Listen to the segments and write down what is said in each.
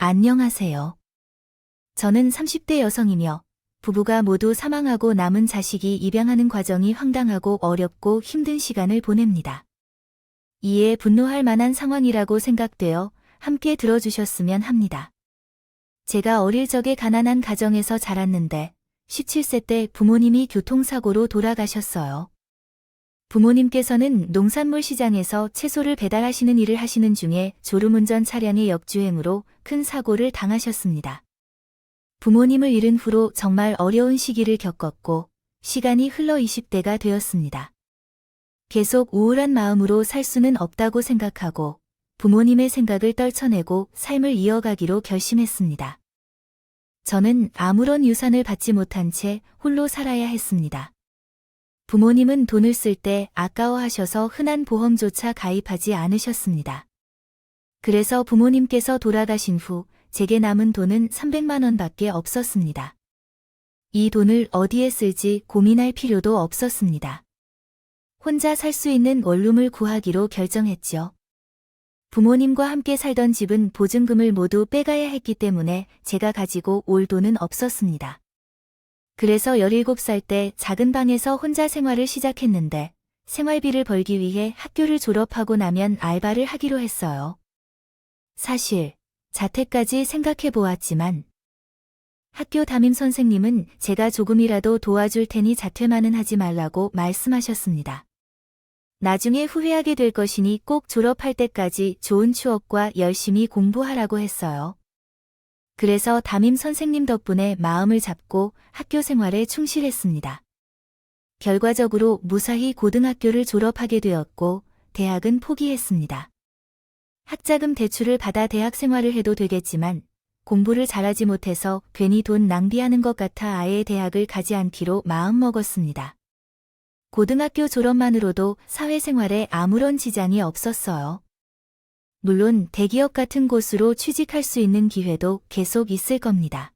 안녕하세요. 저는 30대 여성이며 부부가 모두 사망하고 남은 자식이 입양하는 과정이 황당하고 어렵고 힘든 시간을 보냅니다. 이에 분노할 만한 상황이라고 생각되어 함께 들어주셨으면 합니다. 제가 어릴 적에 가난한 가정에서 자랐는데 17세 때 부모님이 교통사고로 돌아가셨어요. 부모님께서는 농산물 시장에서 채소를 배달하시는 일을 하시는 중에 졸음운전 차량의 역주행으로 큰 사고를 당하셨습니다. 부모님을 잃은 후로 정말 어려운 시기를 겪었고 시간이 흘러 20대가 되었습니다. 계속 우울한 마음으로 살 수는 없다고 생각하고 부모님의 생각을 떨쳐내고 삶을 이어가기로 결심했습니다. 저는 아무런 유산을 받지 못한 채 홀로 살아야 했습니다. 부모님은 돈을 쓸 때 아까워하셔서 흔한 보험조차 가입하지 않으셨습니다. 그래서 부모님께서 돌아가신 후 제게 남은 돈은 300만 원밖에 없었습니다. 이 돈을 어디에 쓸지 고민할 필요도 없었습니다. 혼자 살 수 있는 원룸을 구하기로 결정했죠. 부모님과 함께 살던 집은 보증금을 모두 빼가야 했기 때문에 제가 가지고 올 돈은 없었습니다. 그래서 17살 때 작은 방에서 혼자 생활을 시작했는데 생활비를 벌기 위해 학교를 졸업하고 나면 알바를 하기로 했어요. 사실 자퇴까지 생각해 보았지만 학교 담임 선생님은 제가 조금이라도 도와줄 테니 자퇴만은 하지 말라고 말씀하셨습니다. 나중에 후회하게 될 것이니 꼭 졸업할 때까지 좋은 추억과 열심히 공부하라고 했어요. 그래서 담임 선생님 덕분에 마음을 잡고 학교 생활에 충실했습니다. 결과적으로 무사히 고등학교를 졸업하게 되었고 대학은 포기했습니다. 학자금 대출을 받아 대학 생활을 해도 되겠지만 공부를 잘하지 못해서 괜히 돈 낭비하는 것 같아 아예 대학을 가지 않기로 마음먹었습니다. 고등학교 졸업만으로도 사회생활에 아무런 지장이 없었어요. 물론 대기업 같은 곳으로 취직할 수 있는 기회도 계속 있을 겁니다.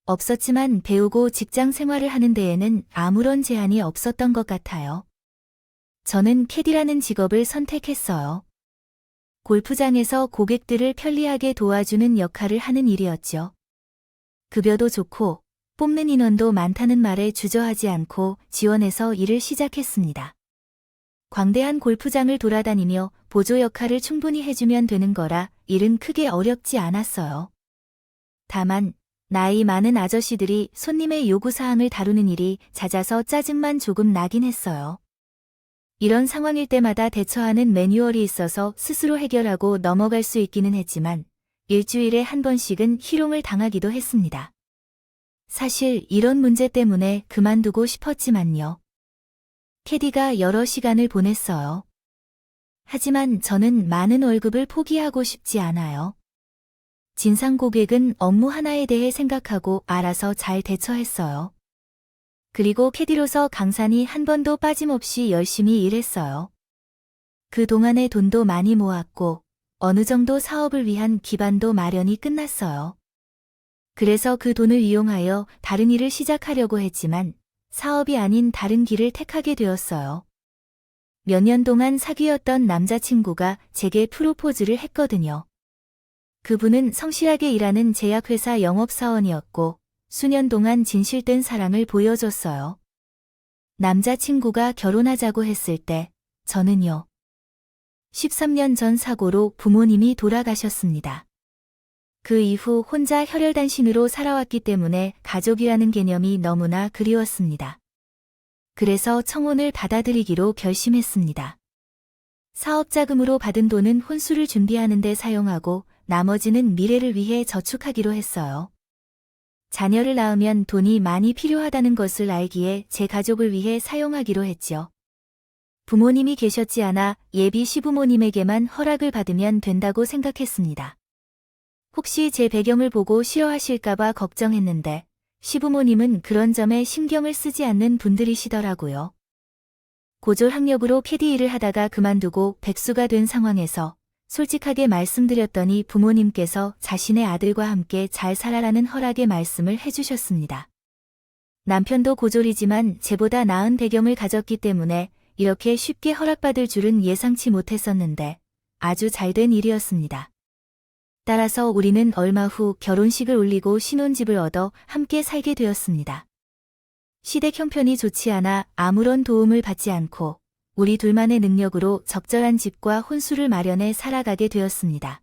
없었지만 배우고 직장 생활을 하는 데에는 아무런 제한이 없었던 것 같아요. 저는 캐디라는 직업을 선택했어요. 골프장에서 고객들을 편리하게 도와주는 역할을 하는 일이었죠. 급여도 좋고 뽑는 인원도 많다는 말에 주저하지 않고 지원해서 일을 시작했습니다. 광대한 골프장을 돌아다니며 보조 역할을 충분히 해주면 되는 거라 일은 크게 어렵지 않았어요. 다만 나이 많은 아저씨들이 손님의 요구사항을 다루는 일이 잦아서 짜증만 조금 나긴 했어요. 이런 상황일 때마다 대처하는 매뉴얼이 있어서 스스로 해결하고 넘어갈 수 있기는 했지만 일주일에 한 번씩은 희롱을 당하기도 했습니다. 사실 이런 문제 때문에 그만두고 싶었지만요. 캐디가 여러 시간을 보냈어요. 하지만 저는 많은 월급을 포기하고 싶지 않아요. 진상 고객은 업무 하나에 대해 생각하고 알아서 잘 대처했어요. 그리고 캐디로서 강산이 한 번도 빠짐없이 열심히 일했어요. 그 동안에 돈도 많이 모았고 어느 정도 사업을 위한 기반도 마련이 끝났어요. 그래서 그 돈을 이용하여 다른 일을 시작하려고 했지만 사업이 아닌 다른 길을 택하게 되었어요. 몇 년 동안 사귀었던 남자친구가 제게 프로포즈를 했거든요. 그분은 성실하게 일하는 제약회사 영업사원이었고 수년 동안 진실된 사랑을 보여줬어요. 남자친구가 결혼하자고 했을 때 저는요. 13년 전 사고로 부모님이 돌아가셨습니다. 그 이후 혼자 혈혈단신으로 살아왔기 때문에 가족이라는 개념이 너무나 그리웠습니다. 그래서 청혼을 받아들이기로 결심했습니다. 사업자금으로 받은 돈은 혼수를 준비하는 데 사용하고 나머지는 미래를 위해 저축하기로 했어요. 자녀를 낳으면 돈이 많이 필요하다는 것을 알기에 제 가족을 위해 사용하기로 했죠. 부모님이 계셨지 않아 예비 시부모님에게만 허락을 받으면 된다고 생각했습니다. 혹시 제 배경을 보고 싫어하실까봐 걱정했는데 시부모님은 그런 점에 신경을 쓰지 않는 분들이시더라고요. 고졸 학력으로 캐디 일을 하다가 그만두고 백수가 된 상황에서 솔직하게 말씀드렸더니 부모님께서 자신의 아들과 함께 잘 살아라는 허락의 말씀을 해주셨습니다. 남편도 고졸이지만 제보다 나은 배경을 가졌기 때문에 이렇게 쉽게 허락받을 줄은 예상치 못했었는데 아주 잘된 일이었습니다. 따라서 우리는 얼마 후 결혼식을 올리고 신혼집을 얻어 함께 살게 되었습니다. 시댁 형편이 좋지 않아 아무런 도움을 받지 않고 우리 둘만의 능력으로 적절한 집과 혼수를 마련해 살아가게 되었습니다.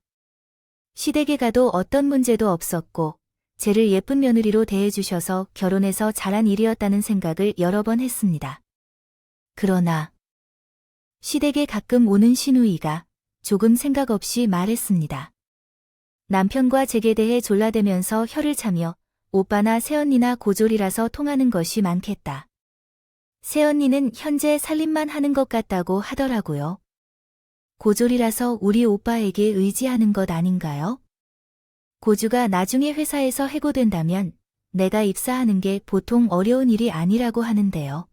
시댁에 가도 어떤 문제도 없었고 제를 예쁜 며느리로 대해주셔서 결혼해서 잘한 일이었다는 생각을 여러 번 했습니다. 그러나 시댁에 가끔 오는 시누이가 조금 생각 없이 말했습니다. 남편과 제게 대해 졸라대면서 혀를 차며 오빠나 새언니나 고졸이라서 통하는 것이 많겠다. 새언니는 현재 살림만 하는 것 같다고 하더라고요. 고졸이라서 우리 오빠에게 의지하는 것 아닌가요? 고주가 나중에 회사에서 해고된다면 내가 입사하는 게 보통 어려운 일이 아니라고 하는데요.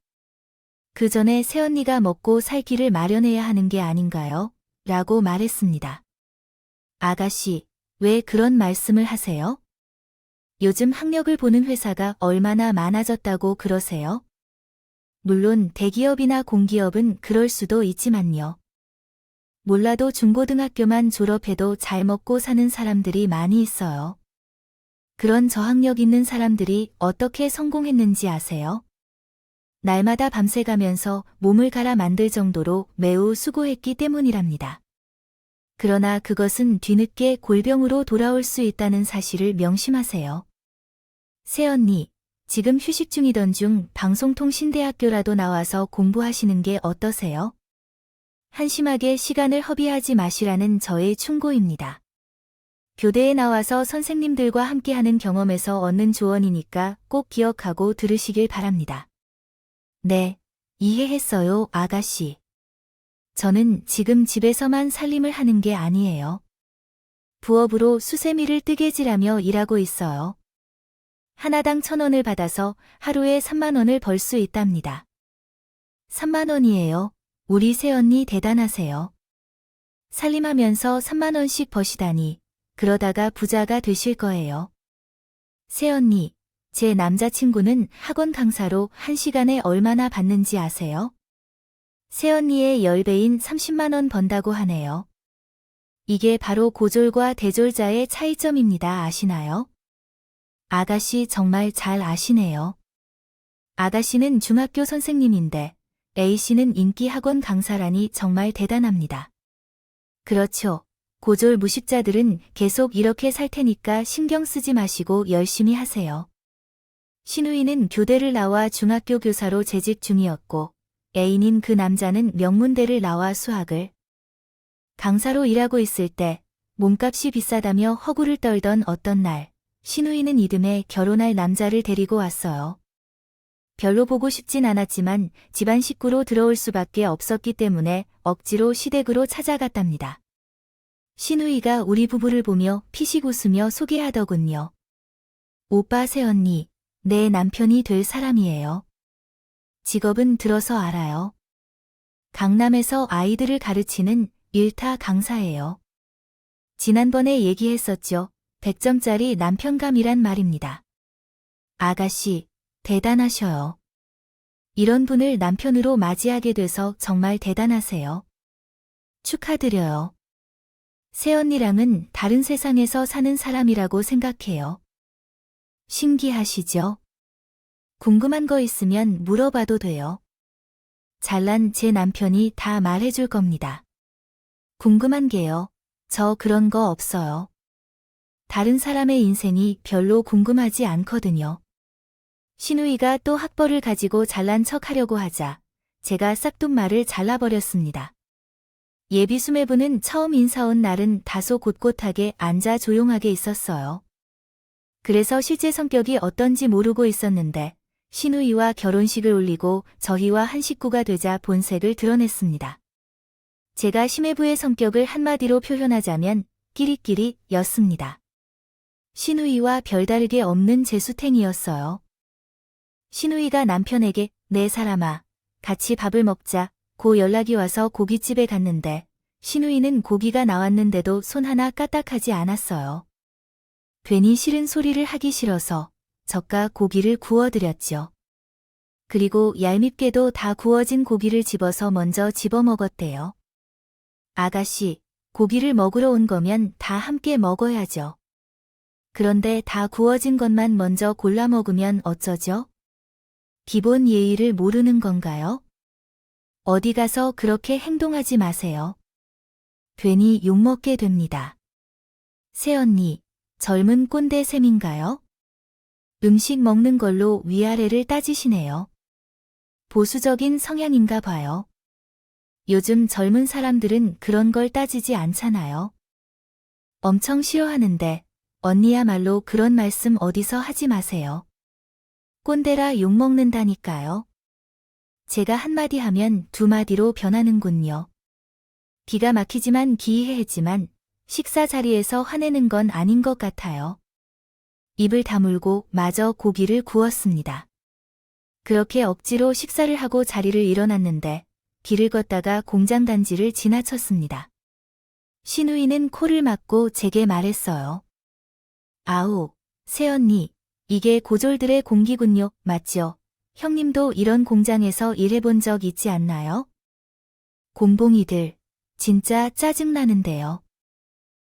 그 전에 새언니가 먹고 살 길을 마련해야 하는 게 아닌가요? 라고 말했습니다. 아가씨, 왜 그런 말씀을 하세요? 요즘 학력을 보는 회사가 얼마나 많아졌다고 그러세요? 물론 대기업이나 공기업은 그럴 수도 있지만요. 몰라도 중고등학교만 졸업해도 잘 먹고 사는 사람들이 많이 있어요. 그런 저학력 있는 사람들이 어떻게 성공했는지 아세요? 날마다 밤새 가면서 몸을 갈아 만들 정도로 매우 수고했기 때문이랍니다. 그러나 그것은 뒤늦게 골병으로 돌아올 수 있다는 사실을 명심하세요. 새언니, 지금 휴식 중이던 중 방송통신대학교라도 나와서 공부하시는 게 어떠세요? 한심하게 시간을 허비하지 마시라는 저의 충고입니다. 교대에 나와서 선생님들과 함께하는 경험에서 얻는 조언이니까 꼭 기억하고 들으시길 바랍니다. 네, 이해했어요, 아가씨. 저는 지금 집에서만 살림을 하는 게 아니에요. 부업으로 수세미를 뜨개질하며 일하고 있어요. 하나당 1,000원을 받아서 하루에 3만 원을 벌 수 있답니다. 3만 원이에요. 우리 새언니 대단하세요. 살림하면서 3만 원씩 버시다니, 그러다가 부자가 되실 거예요. 새언니, 제 남자친구는 학원 강사로 1시간에 얼마나 받는지 아세요? 새언니의 10배인 30만 원 번다고 하네요. 이게 바로 고졸과 대졸자의 차이점입니다. 아시나요? 아가씨 정말 잘 아시네요. 아가씨는 중학교 선생님인데 A씨는 인기 학원 강사라니 정말 대단합니다. 그렇죠. 고졸 무식자들은 계속 이렇게 살 테니까 신경 쓰지 마시고 열심히 하세요. 신우이는 교대를 나와 중학교 교사로 재직 중이었고 애인인 그 남자는 명문대를 나와 수학을 강사로 일하고 있을 때 몸값이 비싸다며 허구를 떨던 어떤 날 신우이는 이듬해 결혼할 남자를 데리고 왔어요. 별로 보고 싶진 않았지만 집안 식구로 들어올 수밖에 없었기 때문에 억지로 시댁으로 찾아갔답니다. 신우이가 우리 부부를 보며 피식 웃으며 소개하더군요. 오빠 새언니, 내 남편이 될 사람이에요. 직업은 들어서 알아요. 강남에서 아이들을 가르치는 일타 강사예요. 지난번에 얘기했었죠. 100점짜리 남편감이란 말입니다. 아가씨, 대단하셔요. 이런 분을 남편으로 맞이하게 돼서 정말 대단하세요. 축하드려요. 새언니랑은 다른 세상에서 사는 사람이라고 생각해요. 신기하시죠? 궁금한 거 있으면 물어봐도 돼요. 잘난 제 남편이 다 말해줄 겁니다. 궁금한 게요. 저 그런 거 없어요. 다른 사람의 인생이 별로 궁금하지 않거든요. 신우이가 또 학벌을 가지고 잘난 척 하려고 하자 제가 싹둑말을 잘라버렸습니다. 예비 수매부는 처음 인사 온 날은 다소 곳곳하게 앉아 조용하게 있었어요. 그래서 실제 성격이 어떤지 모르고 있었는데 신우이와 결혼식을 올리고 저희와 한 식구가 되자 본색을 드러냈습니다. 제가 심해부의 성격을 한마디로 표현하자면 끼리끼리였습니다. 신우이와 별다르게 없는 재수탱이였어요. 신우이가 남편에게 내 사람아, 같이 밥을 먹자 고 연락이 와서 고깃집에 갔는데 신우이는 고기가 나왔는데도 손 하나 까딱하지 않았어요. 괜히 싫은 소리를 하기 싫어서 저가 고기를 구워드렸죠. 그리고 얄밉게도 다 구워진 고기를 집어서 먼저 집어먹었대요. 아가씨, 고기를 먹으러 온 거면 다 함께 먹어야죠. 그런데 다 구워진 것만 먼저 골라 먹으면 어쩌죠? 기본 예의를 모르는 건가요? 어디 가서 그렇게 행동하지 마세요. 괜히 욕먹게 됩니다. 새언니, 젊은 꼰대 셈인가요? 음식 먹는 걸로 위아래를 따지시네요. 보수적인 성향인가 봐요. 요즘 젊은 사람들은 그런 걸 따지지 않잖아요. 엄청 싫어하는데 언니야말로 그런 말씀 어디서 하지 마세요. 꼰대라 욕먹는다니까요. 제가 한마디 하면 두 마디로 변하는군요. 기가 막히지만 기이해했지만 식사 자리에서 화내는 건 아닌 것 같아요. 입을 다물고 마저 고기를 구웠습니다. 그렇게 억지로 식사를 하고 자리를 일어났는데 길을 걷다가 공장 단지를 지나쳤습니다. 신우이는 코를 막고 제게 말했어요. 아우, 새언니, 이게 고졸들의 공기군요, 맞죠? 형님도 이런 공장에서 일해본 적 있지 않나요? 곰봉이들, 진짜 짜증나는데요.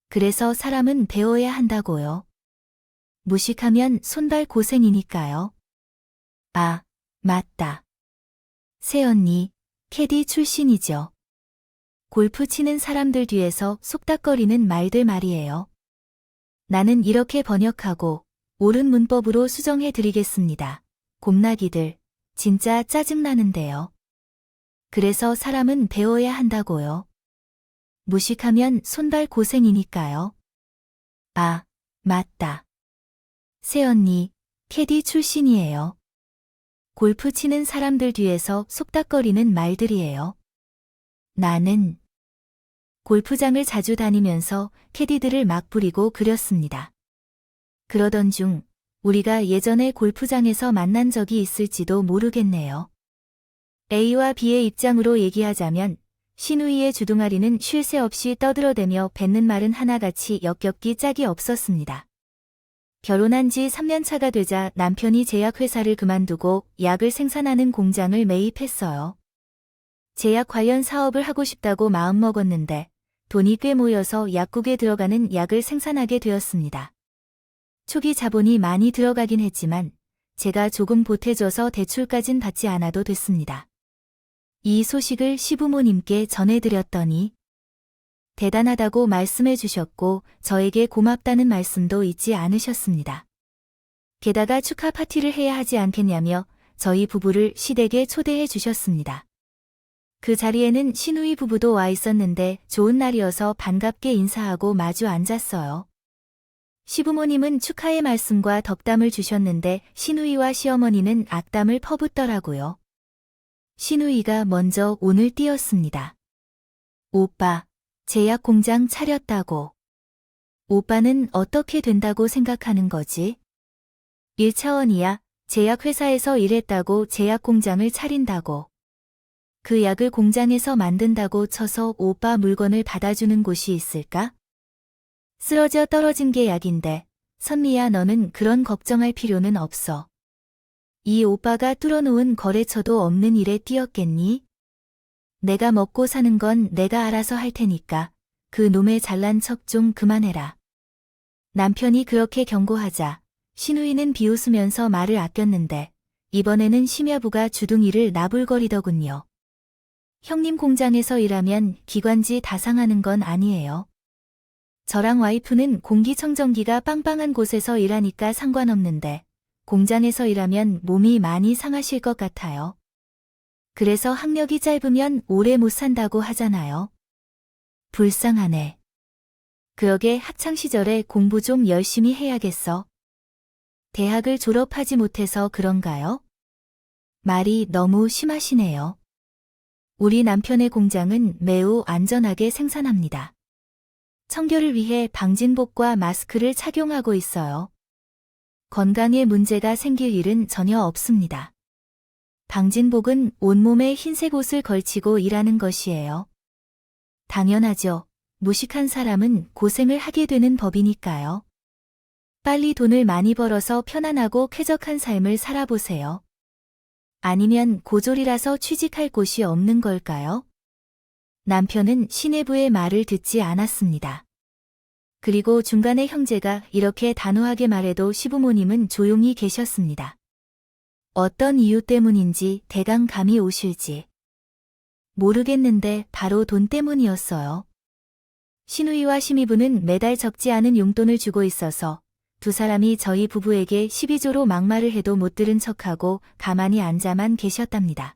그래서 사람은 배워야 한다고요. 무식하면 손발 고생이니까요. 아, 맞다. 새언니, 캐디 출신이죠. 골프 치는 사람들 뒤에서 속닥거리는 말들 말이에요. 나는 이렇게 번역하고 옳은 문법으로 수정해 드리겠습니다. 곰나기들, 진짜 짜증나는데요. 그래서 사람은 배워야 한다고요. 무식하면 손발 고생이니까요. 아, 맞다. 새언니, 캐디 출신이에요. 골프 치는 사람들 뒤에서 속닥거리는 말들이에요. 나는 골프장을 자주 다니면서 캐디들을 막 부리고 그렸습니다. 그러던 중 우리가 예전에 골프장에서 만난 적이 있을지도 모르겠네요. A와 B의 입장으로 얘기하자면 신우이의 주둥아리는 쉴 새 없이 떠들어대며 뱉는 말은 하나같이 역겹기 짝이 없었습니다. 결혼한 지 3년 차가 되자 남편이 제약회사를 그만두고 약을 생산하는 공장을 매입했어요. 제약 관련 사업을 하고 싶다고 마음먹었는데 돈이 꽤 모여서 약국에 들어가는 약을 생산하게 되었습니다. 초기 자본이 많이 들어가긴 했지만 제가 조금 보태줘서 대출까진 받지 않아도 됐습니다. 이 소식을 시부모님께 전해드렸더니 대단하다고 말씀해 주셨고 저에게 고맙다는 말씀도 잊지 않으셨습니다. 게다가 축하 파티를 해야 하지 않겠냐며 저희 부부를 시댁에 초대해 주셨습니다. 그 자리에는 신우이 부부도 와 있었는데 좋은 날이어서 반갑게 인사하고 마주 앉았어요. 시부모님은 축하의 말씀과 덕담을 주셨는데 신우이와 시어머니는 악담을 퍼붓더라고요. 신우이가 먼저 온을 띄었습니다. 오빠, 제약 공장 차렸다고. 오빠는 어떻게 된다고 생각하는 거지? 1차원이야. 제약회사에서 일했다고 제약 공장을 차린다고. 그 약을 공장에서 만든다고 쳐서 오빠 물건을 받아주는 곳이 있을까? 쓰러져 떨어진 게 약인데, 선미야 너는 그런 걱정할 필요는 없어. 이 오빠가 뚫어놓은 거래처도 없는 일에 뛰었겠니? 내가 먹고 사는 건 내가 알아서 할 테니까 그 놈의 잘난 척 좀 그만해라. 남편이 그렇게 경고하자 신우이는 비웃으면서 말을 아꼈는데 이번에는 심야부가 주둥이를 나불거리더군요. 형님 공장에서 일하면 기관지 다 상하는 건 아니에요. 저랑 와이프는 공기청정기가 빵빵한 곳에서 일하니까 상관없는데 공장에서 일하면 몸이 많이 상하실 것 같아요. 그래서 학력이 짧으면 오래 못 산다고 하잖아요. 불쌍하네. 그러게 학창시절에 공부 좀 열심히 해야겠어. 대학을 졸업하지 못해서 그런가요? 말이 너무 심하시네요. 우리 남편의 공장은 매우 안전하게 생산합니다. 청결을 위해 방진복과 마스크를 착용하고 있어요. 건강에 문제가 생길 일은 전혀 없습니다. 방진복은 온몸에 흰색 옷을 걸치고 일하는 것이에요. 당연하죠. 무식한 사람은 고생을 하게 되는 법이니까요. 빨리 돈을 많이 벌어서 편안하고 쾌적한 삶을 살아보세요. 아니면 고졸이라서 취직할 곳이 없는 걸까요? 남편은 시내부의 말을 듣지 않았습니다. 그리고 중간에 형제가 이렇게 단호하게 말해도 시부모님은 조용히 계셨습니다. 어떤 이유 때문인지 대강 감이 오실지 모르겠는데 바로 돈 때문이었어요. 시누이와 시미부는 매달 적지 않은 용돈을 주고 있어서 두 사람이 저희 부부에게 12조로 막말을 해도 못 들은 척하고 가만히 앉아만 계셨답니다.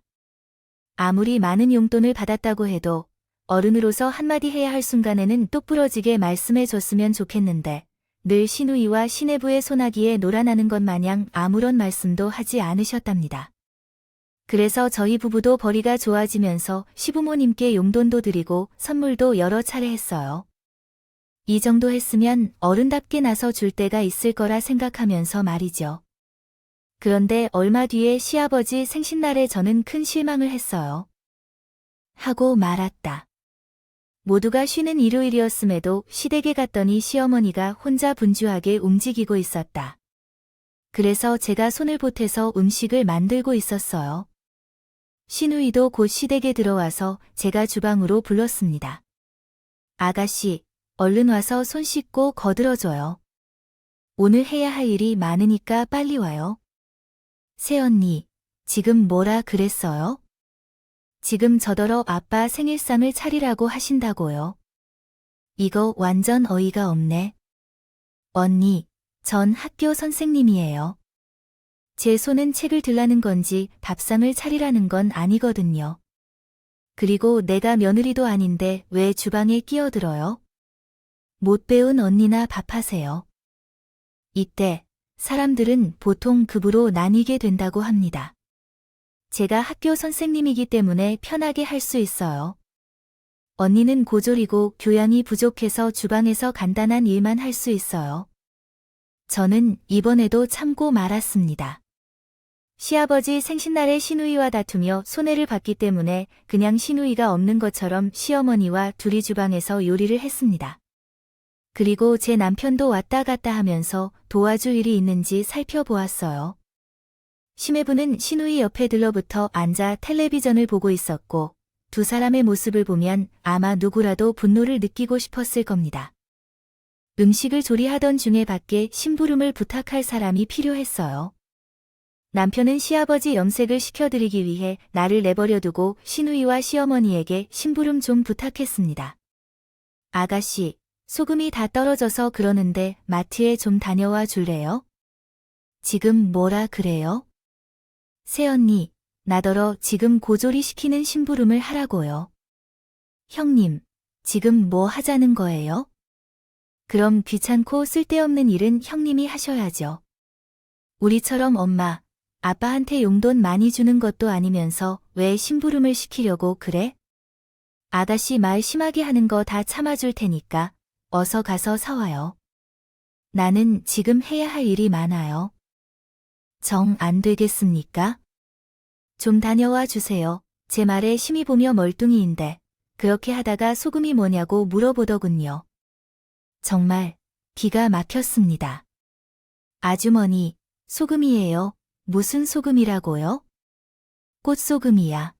아무리 많은 용돈을 받았다고 해도 어른으로서 한마디 해야 할 순간에는 똑부러지게 말씀해 줬으면 좋겠는데 늘 시누이와 시내부의 소나기에 놀아나는 것 마냥 아무런 말씀도 하지 않으셨답니다. 그래서 저희 부부도 벌이가 좋아지면서 시부모님께 용돈도 드리고 선물도 여러 차례 했어요. 이 정도 했으면 어른답게 나서 줄 때가 있을 거라 생각하면서 말이죠. 그런데 얼마 뒤에 시아버지 생신날에 저는 큰 실망을 했어요. 하고 말았다. 모두가 쉬는 일요일이었음에도 시댁에 갔더니 시어머니가 혼자 분주하게 움직이고 있었다. 그래서 제가 손을 보태서 음식을 만들고 있었어요. 시누이도 곧 시댁에 들어와서 제가 주방으로 불렀습니다. 아가씨, 얼른 와서 손 씻고 거들어줘요. 오늘 해야 할 일이 많으니까 빨리 와요. 새언니, 지금 뭐라 그랬어요? 지금 저더러 아빠 생일상을 차리라고 하신다고요. 이거 완전 어이가 없네. 언니, 전 학교 선생님이에요. 제 손은 책을 들라는 건지 밥상을 차리라는 건 아니거든요. 그리고 내가 며느리도 아닌데 왜 주방에 끼어들어요? 못 배운 언니나 밥하세요. 이때 사람들은 보통 급으로 나뉘게 된다고 합니다. 제가 학교 선생님이기 때문에 편하게 할 수 있어요. 언니는 고졸이고 교양이 부족해서 주방에서 간단한 일만 할 수 있어요. 저는 이번에도 참고 말았습니다. 시아버지 생신날에 시누이와 다투며 손해를 봤기 때문에 그냥 시누이가 없는 것처럼 시어머니와 둘이 주방에서 요리를 했습니다. 그리고 제 남편도 왔다 갔다 하면서 도와줄 일이 있는지 살펴보았어요. 시매부는 시누이 옆에 들러붙어 앉아 텔레비전을 보고 있었고 두 사람의 모습을 보면 아마 누구라도 분노를 느끼고 싶었을 겁니다. 음식을 조리하던 중에 밖에 심부름을 부탁할 사람이 필요했어요. 남편은 시아버지 염색을 시켜드리기 위해 나를 내버려두고 시누이와 시어머니에게 심부름 좀 부탁했습니다. 아가씨, 소금이 다 떨어져서 그러는데 마트에 좀 다녀와 줄래요? 지금 뭐라 그래요? 새언니, 나더러 지금 고졸이 시키는 심부름을 하라고요. 형님, 지금 뭐 하자는 거예요? 그럼 귀찮고 쓸데없는 일은 형님이 하셔야죠. 우리처럼 엄마, 아빠한테 용돈 많이 주는 것도 아니면서 왜 심부름을 시키려고 그래? 아가씨 말 심하게 하는 거 다 참아줄 테니까 어서 가서 사와요. 나는 지금 해야 할 일이 많아요. 정 안 되겠습니까? 좀 다녀와 주세요. 제 말에 심히 보며 멀뚱이인데 그렇게 하다가 소금이 뭐냐고 물어보더군요. 정말 기가 막혔습니다. 아주머니, 소금이에요. 무슨 소금이라고요? 꽃소금이야.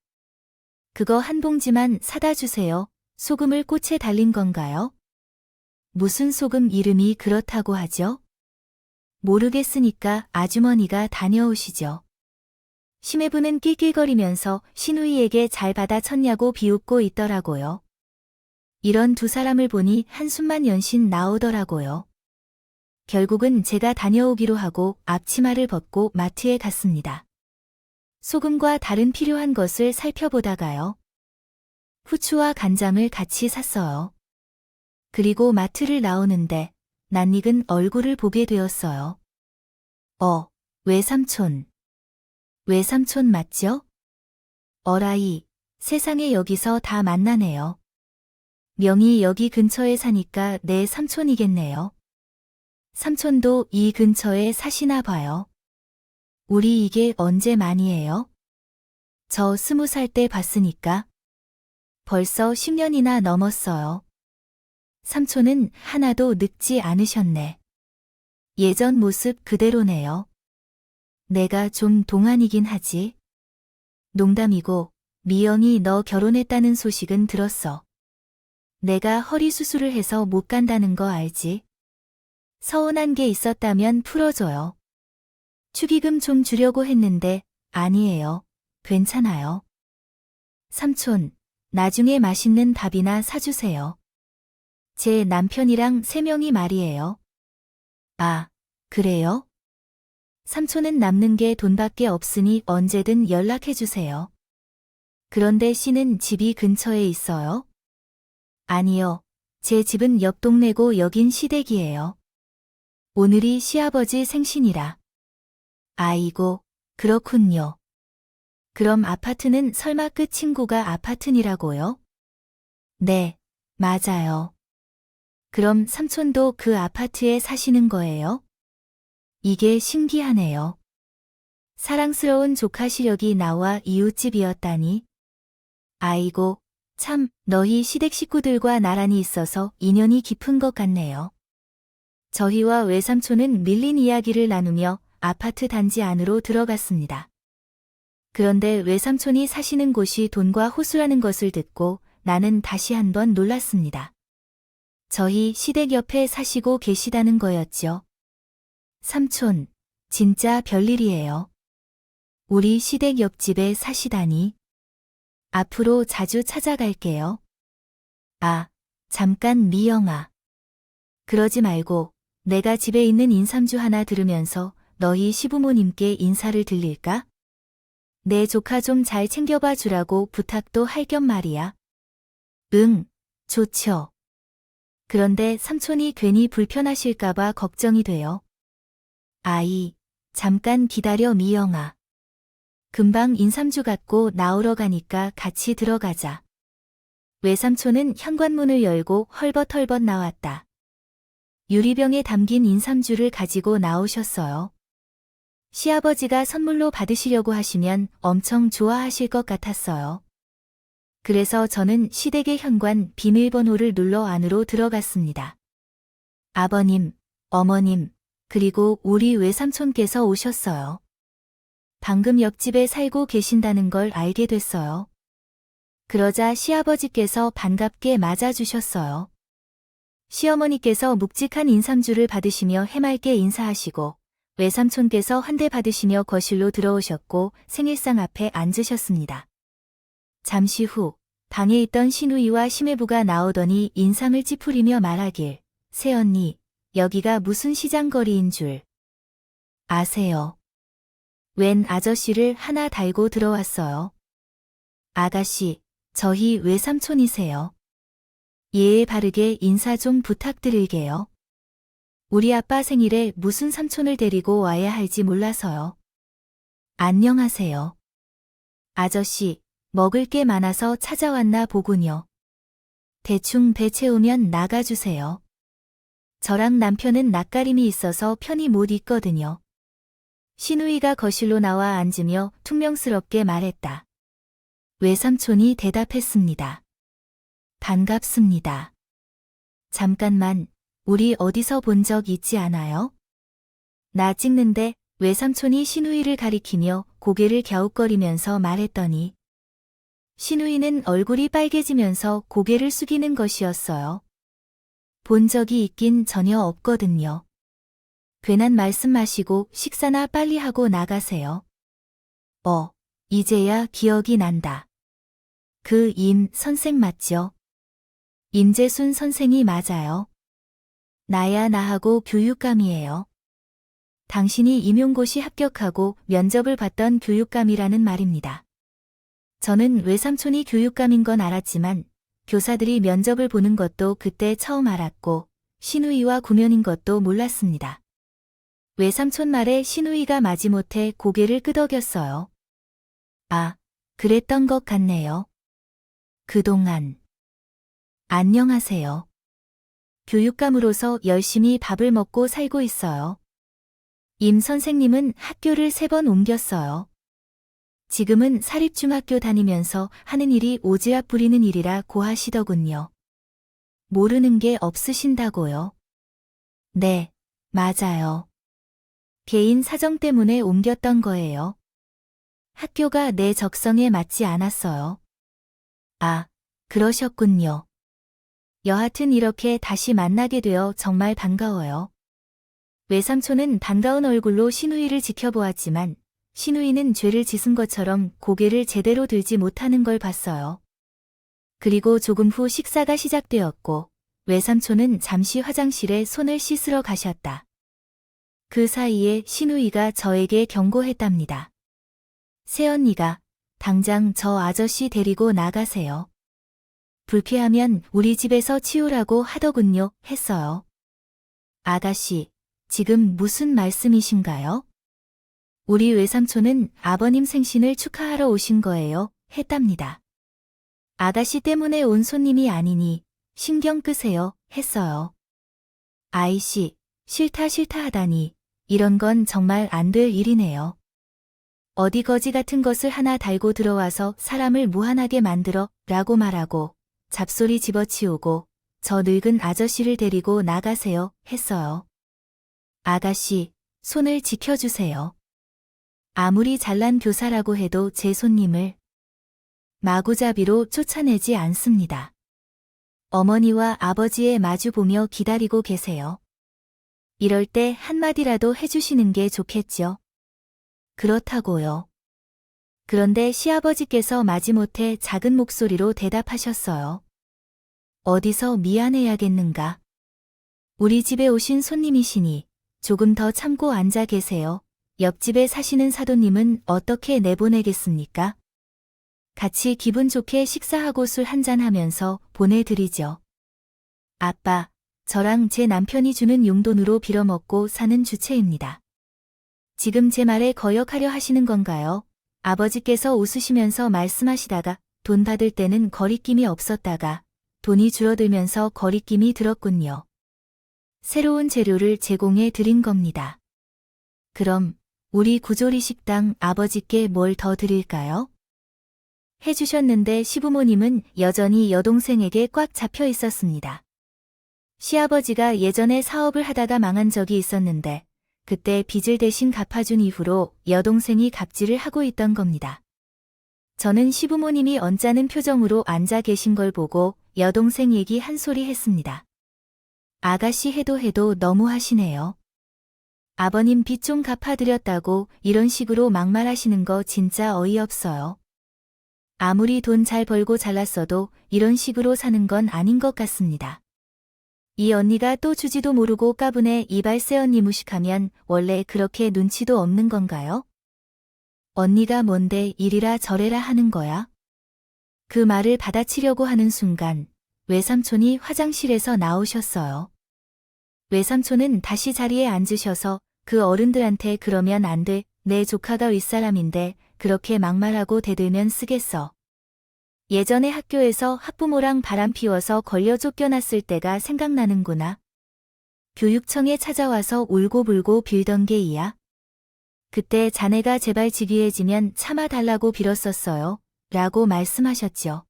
그거 한 봉지만 사다 주세요. 소금을 꽃에 달린 건가요? 무슨 소금 이름이 그렇다고 하죠? 모르겠으니까 아주머니가 다녀오시죠. 시매부는 낄낄거리면서 시누이에게 잘 받아쳤냐고 비웃고 있더라고요. 이런 두 사람을 보니 한숨만 연신 나오더라고요. 결국은 제가 다녀오기로 하고 앞치마를 벗고 마트에 갔습니다. 소금과 다른 필요한 것을 살펴보다가요. 후추와 간장을 같이 샀어요. 그리고 마트를 나오는데 낯익은 얼굴을 보게 되었어요. 외삼촌. 외삼촌 맞죠? 어라이, 세상에 여기서 다 만나네요. 명이 여기 근처에 사니까 내 삼촌이겠네요. 삼촌도 이 근처에 사시나 봐요. 우리 이게 언제 만이에요? 저 20살 때 봤으니까. 벌써 10년이나 넘었어요. 삼촌은 하나도 늙지 않으셨네. 예전 모습 그대로네요. 내가 좀 동안이긴 하지. 농담이고 미영이 너 결혼했다는 소식은 들었어. 내가 허리 수술을 해서 못 간다는 거 알지? 서운한 게 있었다면 풀어줘요. 축의금 좀 주려고 했는데 아니에요. 괜찮아요. 삼촌, 나중에 맛있는 밥이나 사주세요. 제 남편이랑 3명이 말이에요. 아, 그래요? 삼촌은 남는 게 돈밖에 없으니 언제든 연락해주세요. 그런데 씨는 집이 근처에 있어요? 아니요. 제 집은 옆 동네고 여긴 시댁이에요. 오늘이 시아버지 생신이라. 아이고, 그렇군요. 그럼 아파트는 설마 그 친구가 아파트니라고요? 네, 맞아요. 그럼 삼촌도 그 아파트에 사시는 거예요? 이게 신기하네요. 사랑스러운 조카 시력이 나와 이웃집이었다니. 아이고, 참, 너희 시댁 식구들과 나란히 있어서 인연이 깊은 것 같네요. 저희와 외삼촌은 밀린 이야기를 나누며 아파트 단지 안으로 들어갔습니다. 그런데 외삼촌이 사시는 곳이 돈과 호수라는 것을 듣고 나는 다시 한번 놀랐습니다. 저희 시댁 옆에 사시고 계시다는 거였죠. 삼촌, 진짜 별일이에요. 우리 시댁 옆집에 사시다니. 앞으로 자주 찾아갈게요. 아, 잠깐 미영아. 그러지 말고 내가 집에 있는 인삼주 하나 들으면서 너희 시부모님께 인사를 드릴까? 내 조카 좀 잘 챙겨봐 주라고 부탁도 할 겸 말이야. 응, 좋죠. 그런데 삼촌이 괜히 불편하실까봐 걱정이 돼요. 아이, 잠깐 기다려 미영아. 금방 인삼주 갖고 나오러 가니까 같이 들어가자. 외삼촌은 현관문을 열고 헐벗헐벗 나왔다. 유리병에 담긴 인삼주를 가지고 나오셨어요. 시아버지가 선물로 받으시려고 하시면 엄청 좋아하실 것 같았어요. 그래서 저는 시댁의 현관 비밀번호를 눌러 안으로 들어갔습니다. 아버님, 어머님, 그리고 우리 외삼촌께서 오셨어요. 방금 옆집에 살고 계신다는 걸 알게 됐어요. 그러자 시아버지께서 반갑게 맞아주셨어요. 시어머니께서 묵직한 인삼주를 받으시며 해맑게 인사하시고 외삼촌께서 한 대 받으시며 거실로 들어오셨고 생일상 앞에 앉으셨습니다. 잠시 후 방에 있던 시누이와 시매부가 나오더니 인상을 찌푸리며 말하길, 새언니, 여기가 무슨 시장거리인 줄 아세요? 웬 아저씨를 하나 달고 들어왔어요. 아가씨, 저희 외삼촌이세요. 예에 바르게 인사 좀 부탁드릴게요. 우리 아빠 생일에 무슨 삼촌을 데리고 와야 할지 몰라서요. 안녕하세요. 아저씨, 먹을 게 많아서 찾아왔나 보군요. 대충 배 채우면 나가주세요. 저랑 남편은 낯가림이 있어서 편히 못 있거든요. 시누이가 거실로 나와 앉으며 퉁명스럽게 말했다. 외삼촌이 대답했습니다. 반갑습니다. 잠깐만, 우리 어디서 본 적 있지 않아요? 나 찍는데 외삼촌이 시누이를 가리키며 고개를 갸웃거리면서 말했더니 시누이는 얼굴이 빨개지면서 고개를 숙이는 것이었어요. 본 적이 있긴 전혀 없거든요. 괜한 말씀 마시고 식사나 빨리 하고 나가세요. 이제야 기억이 난다. 그 임 선생 맞죠? 임재순 선생이 맞아요. 나야 나하고 교육감이에요. 당신이 임용고시 합격하고 면접을 봤던 교육감이라는 말입니다. 저는 외삼촌이 교육감인 건 알았지만 교사들이 면접을 보는 것도 그때 처음 알았고 시누이와 구면인 것도 몰랐습니다. 외삼촌 말에 시누이가 마지못해 고개를 끄덕였어요. 아, 그랬던 것 같네요. 그동안. 안녕하세요. 교육감으로서 열심히 밥을 먹고 살고 있어요. 임 선생님은 학교를 3번 옮겼어요. 지금은 사립중학교 다니면서 하는 일이 오지랖 부리는 일이라 고하시더군요. 모르는 게 없으신다고요? 네, 맞아요. 개인 사정 때문에 옮겼던 거예요. 학교가 내 적성에 맞지 않았어요. 아, 그러셨군요. 여하튼 이렇게 다시 만나게 되어 정말 반가워요. 외삼촌은 반가운 얼굴로 신우이를 지켜보았지만 신우이는 죄를 짓은 것처럼 고개를 제대로 들지 못하는 걸 봤어요. 그리고 조금 후 식사가 시작되었고 외삼촌은 잠시 화장실에 손을 씻으러 가셨다. 그 사이에 신우이가 저에게 경고했답니다. 새언니가 당장 저 아저씨 데리고 나가세요. 불쾌하면 우리 집에서 치우라고 하더군요, 했어요. 아가씨, 지금 무슨 말씀이신가요? 우리 외삼촌은 아버님 생신을 축하하러 오신 거예요, 했답니다. 아가씨 때문에 온 손님이 아니니 신경 끄세요, 했어요. 아이씨, 싫다 하다니 이런 건 정말 안 될 일이네요. 어디 거지 같은 것을 하나 달고 들어와서 사람을 무한하게 만들어 라고 말하고 잡소리 집어치우고 저 늙은 아저씨를 데리고 나가세요, 했어요. 아가씨, 손을 지켜주세요. 아무리 잘난 교사라고 해도 제 손님을 마구잡이로 쫓아내지 않습니다. 어머니와 아버지의 마주 보며 기다리고 계세요. 이럴 때 한마디라도 해주시는 게 좋겠죠. 그렇다고요. 그런데 시아버지께서 마지못해 작은 목소리로 대답하셨어요. 어디서 미안해야겠는가. 우리 집에 오신 손님이시니 조금 더 참고 앉아 계세요. 옆집에 사시는 사돈님은 어떻게 내보내겠습니까? 같이 기분 좋게 식사하고 술 한잔하면서 보내드리죠. 아빠, 저랑 제 남편이 주는 용돈으로 빌어먹고 사는 주체입니다. 지금 제 말에 거역하려 하시는 건가요? 아버지께서 웃으시면서 말씀하시다가 돈 받을 때는 거리낌이 없었다가 돈이 줄어들면서 거리낌이 들었군요. 새로운 재료를 제공해 드린 겁니다. 그럼 우리 구조리 식당 아버지께 뭘 더 드릴까요? 해주셨는데 시부모님은 여전히 여동생에게 꽉 잡혀 있었습니다. 시아버지가 예전에 사업을 하다가 망한 적이 있었는데 그때 빚을 대신 갚아준 이후로 여동생이 갑질을 하고 있던 겁니다. 저는 시부모님이 언짢은 표정으로 앉아 계신 걸 보고 여동생 얘기 한 소리 했습니다. 아가씨 해도 너무 하시네요. 아버님 빚 좀 갚아드렸다고 이런 식으로 막말하시는 거 진짜 어이없어요. 아무리 돈 잘 벌고 잘났어도 이런 식으로 사는 건 아닌 것 같습니다. 이 언니가 또 주지도 모르고 까부네 이발새 언니 무식하면 원래 그렇게 눈치도 없는 건가요? 언니가 뭔데 이리라 저래라 하는 거야? 그 말을 받아치려고 하는 순간 외삼촌이 화장실에서 나오셨어요. 외삼촌은 다시 자리에 앉으셔서 그 어른들한테 그러면 안 돼. 내 조카가 윗사람인데 그렇게 막말하고 대들면 쓰겠어. 예전에 학교에서 학부모랑 바람 피워서 걸려 쫓겨났을 때가 생각나는구나. 교육청에 찾아와서 울고불고 빌던 게 이야. 그때 자네가 제발 지귀해지면 참아달라고 빌었었어요. 라고 말씀하셨죠.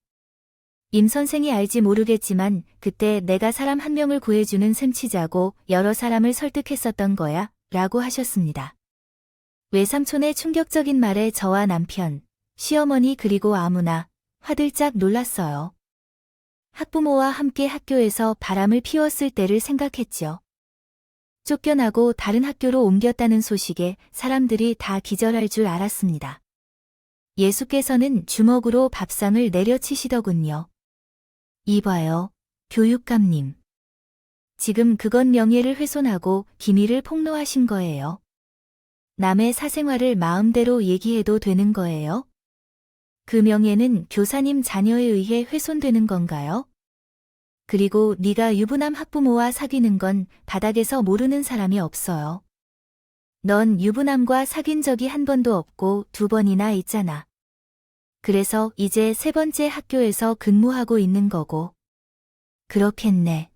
임 선생이 알지 모르겠지만 그때 내가 사람 한 명을 구해주는 셈치자고 여러 사람을 설득했었던 거야. 라고 하셨습니다. 외삼촌의 충격적인 말에 저와 남편, 시어머니 그리고 아무나 화들짝 놀랐어요. 학부모와 함께 학교에서 바람을 피웠을 때를 생각했죠. 쫓겨나고 다른 학교로 옮겼다는 소식에 사람들이 다 기절할 줄 알았습니다. 예수께서는 주먹으로 밥상을 내려치시더군요. 이봐요, 교육감님. 지금 그건 명예를 훼손하고 기밀을 폭로하신 거예요. 남의 사생활을 마음대로 얘기해도 되는 거예요? 그 명예는 교사님 자녀에 의해 훼손되는 건가요? 그리고 네가 유부남 학부모와 사귀는 건 바닥에서 모르는 사람이 없어요. 넌 유부남과 사귄 적이 한 번도 없고 2번이나 있잖아. 그래서 이제 3번째 학교에서 근무하고 있는 거고. 그렇겠네.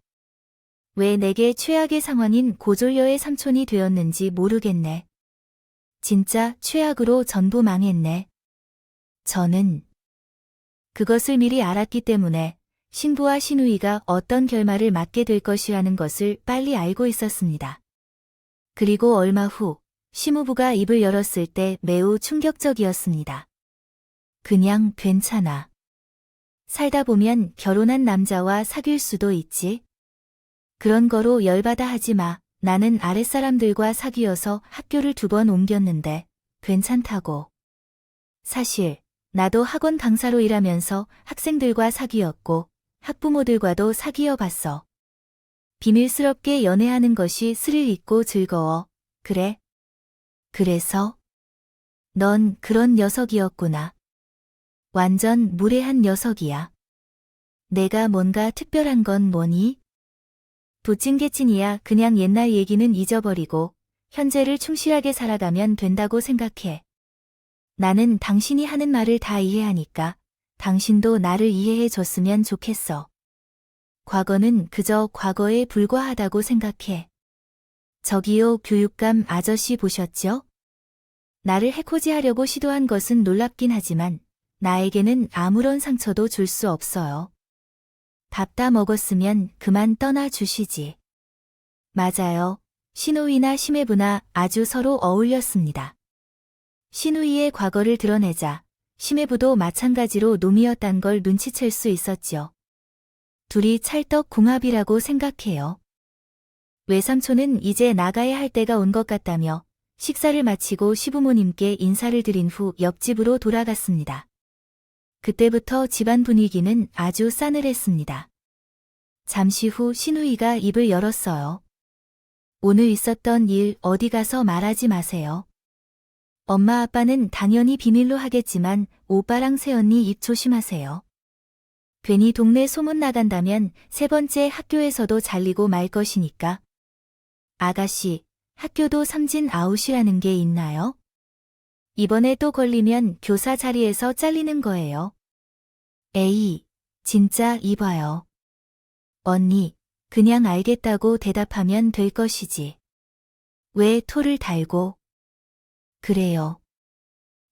왜 내게 최악의 상황인 고졸녀의 삼촌이 되었는지 모르겠네. 진짜 최악으로 전부 망했네. 저는 그것을 미리 알았기 때문에 신부와 신우이가 어떤 결말을 맞게 될 것이라는 것을 빨리 알고 있었습니다. 그리고 얼마 후 시무부가 입을 열었을 때 매우 충격적이었습니다. 그냥 괜찮아. 살다 보면 결혼한 남자와 사귈 수도 있지. 그런 거로 열받아 하지 마. 나는 아랫사람들과 사귀어서 학교를 2번 옮겼는데 괜찮다고. 사실 나도 학원 강사로 일하면서 학생들과 사귀었고 학부모들과도 사귀어 봤어. 비밀스럽게 연애하는 것이 스릴 있고 즐거워. 그래? 그래서? 넌 그런 녀석이었구나. 완전 무례한 녀석이야. 내가 뭔가 특별한 건 뭐니? 도찐개찐이야. 그냥 옛날 얘기는 잊어버리고 현재를 충실하게 살아가면 된다고 생각해. 나는 당신이 하는 말을 다 이해하니까 당신도 나를 이해해 줬으면 좋겠어. 과거는 그저 과거에 불과하다고 생각해. 저기요, 교육감 아저씨 보셨죠? 나를 해코지하려고 시도한 것은 놀랍긴 하지만 나에게는 아무런 상처도 줄 수 없어요. 밥 다 먹었으면 그만 떠나 주시지. 맞아요. 시누이나 심해부나 아주 서로 어울렸습니다. 시누이의 과거를 드러내자 심해부도 마찬가지로 놈이었단 걸 눈치챌 수 있었지요. 둘이 찰떡궁합이라고 생각해요. 외삼촌은 이제 나가야 할 때가 온 것 같다며 식사를 마치고 시부모님께 인사를 드린 후 옆집으로 돌아갔습니다. 그때부터 집안 분위기는 아주 싸늘했습니다. 잠시 후 시누이가 입을 열었어요. 오늘 있었던 일 어디 가서 말하지 마세요. 엄마 아빠는 당연히 비밀로 하겠지만 오빠랑 새언니 입 조심하세요. 괜히 동네 소문 나간다면 3번째 학교에서도 잘리고 말 것이니까. 아가씨, 학교도 삼진 아웃이라는 게 있나요? 이번에 또 걸리면 교사 자리에서 잘리는 거예요. 에이, 진짜 이봐요. 언니, 그냥 알겠다고 대답하면 될 것이지. 왜 토를 달고? 그래요.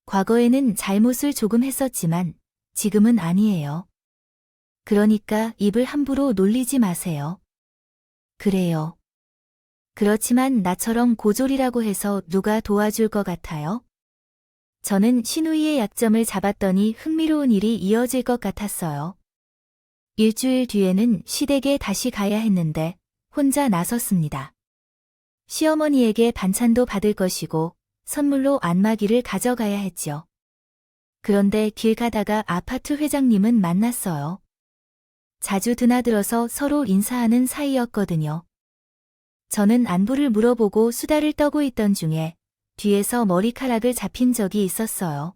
과거에는 잘못을 조금 했었지만 지금은 아니에요. 그러니까 입을 함부로 놀리지 마세요. 그래요. 그렇지만 나처럼 고졸이라고 해서 누가 도와줄 것 같아요? 저는 시누이의 약점을 잡았더니 흥미로운 일이 이어질 것 같았어요. 일주일 뒤에는 시댁에 다시 가야 했는데 혼자 나섰습니다. 시어머니에게 반찬도 받을 것이고 선물로 안마기를 가져가야 했죠. 그런데 길 가다가 아파트 회장님은 만났어요. 자주 드나들어서 서로 인사하는 사이였거든요. 저는 안부를 물어보고 수다를 떨고 있던 중에 뒤에서 머리카락을 잡힌 적이 있었어요.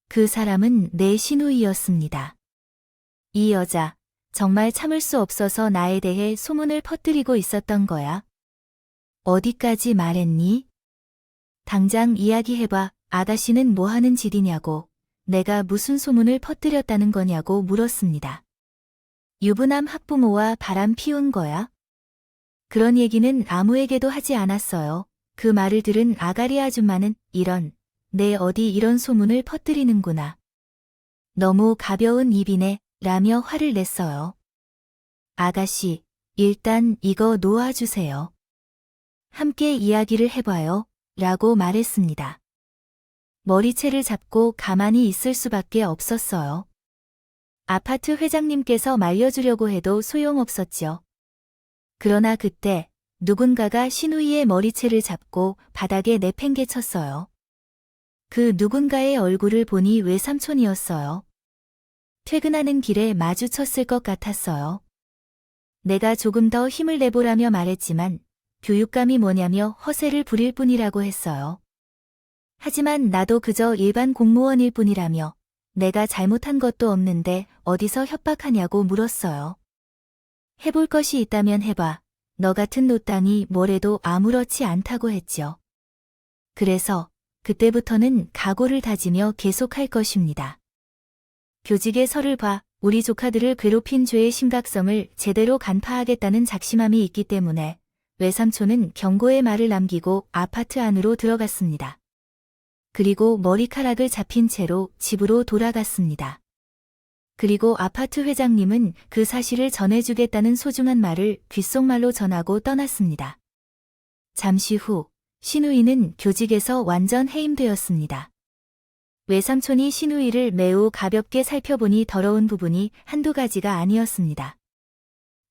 그 사람은 내 시누이였습니다. 이 여자, 정말 참을 수 없어서 나에 대해 소문을 퍼뜨리고 있었던 거야. 어디까지 말했니? 당장 이야기해봐. 아가씨는 뭐 하는 짓이냐고, 내가 무슨 소문을 퍼뜨렸다는 거냐고 물었습니다. 유부남 학부모와 바람 피운 거야? 그런 얘기는 아무에게도 하지 않았어요. 그 말을 들은 아가리 아줌마는 이런, 내 어디 이런 소문을 퍼뜨리는구나. 너무 가벼운 입이네, 라며 화를 냈어요. 아가씨, 일단 이거 놓아주세요. 함께 이야기를 해봐요, 라고 말했습니다. 머리채를 잡고 가만히 있을 수밖에 없었어요. 아파트 회장님께서 말려주려고 해도 소용없었죠. 그러나 그때 누군가가 시누이의 머리채를 잡고 바닥에 내팽개쳤어요. 그 누군가의 얼굴을 보니 외삼촌이었어요. 퇴근하는 길에 마주쳤을 것 같았어요. 내가 조금 더 힘을 내보라며 말했지만 교육감이 뭐냐며 허세를 부릴 뿐이라고 했어요. 하지만 나도 그저 일반 공무원일 뿐이라며 내가 잘못한 것도 없는데 어디서 협박하냐고 물었어요. 해볼 것이 있다면 해봐. 너 같은 노땅이 뭐래도 아무렇지 않다고 했죠. 그래서 그때부터는 각오를 다지며 계속할 것입니다. 교직의 설을 봐. 우리 조카들을 괴롭힌 죄의 심각성을 제대로 간파하겠다는 작심함이 있기 때문에 외삼촌은 경고의 말을 남기고 아파트 안으로 들어갔습니다. 그리고 머리카락을 잡힌 채로 집으로 돌아갔습니다. 그리고 아파트 회장님은 그 사실을 전해주겠다는 소중한 말을 귓속말로 전하고 떠났습니다. 잠시 후 신우이는 교직에서 완전 해임되었습니다. 외삼촌이 신우이를 매우 가볍게 살펴보니 더러운 부분이 한두 가지가 아니었습니다.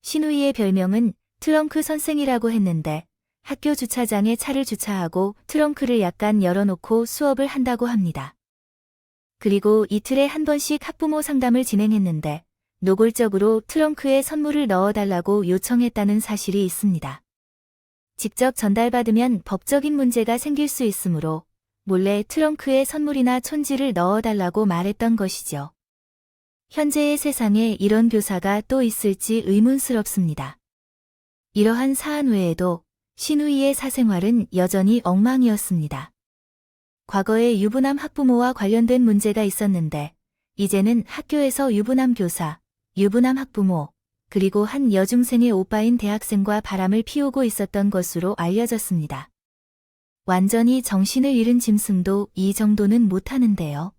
신우이의 별명은 트렁크 선생이라고 했는데 학교 주차장에 차를 주차하고 트렁크를 약간 열어놓고 수업을 한다고 합니다. 그리고 이틀에 한 번씩 학부모 상담을 진행했는데 노골적으로 트렁크에 선물을 넣어달라고 요청했다는 사실이 있습니다. 직접 전달받으면 법적인 문제가 생길 수 있으므로 몰래 트렁크에 선물이나 촌지를 넣어달라고 말했던 것이죠. 현재의 세상에 이런 교사가 또 있을지 의문스럽습니다. 이러한 사안 외에도 신우이의 사생활은 여전히 엉망이었습니다. 과거에 유부남 학부모와 관련된 문제가 있었는데 이제는 학교에서 유부남 교사, 유부남 학부모, 그리고 한 여중생의 오빠인 대학생과 바람을 피우고 있었던 것으로 알려졌습니다. 완전히 정신을 잃은 짐승도 이 정도는 못하는데요.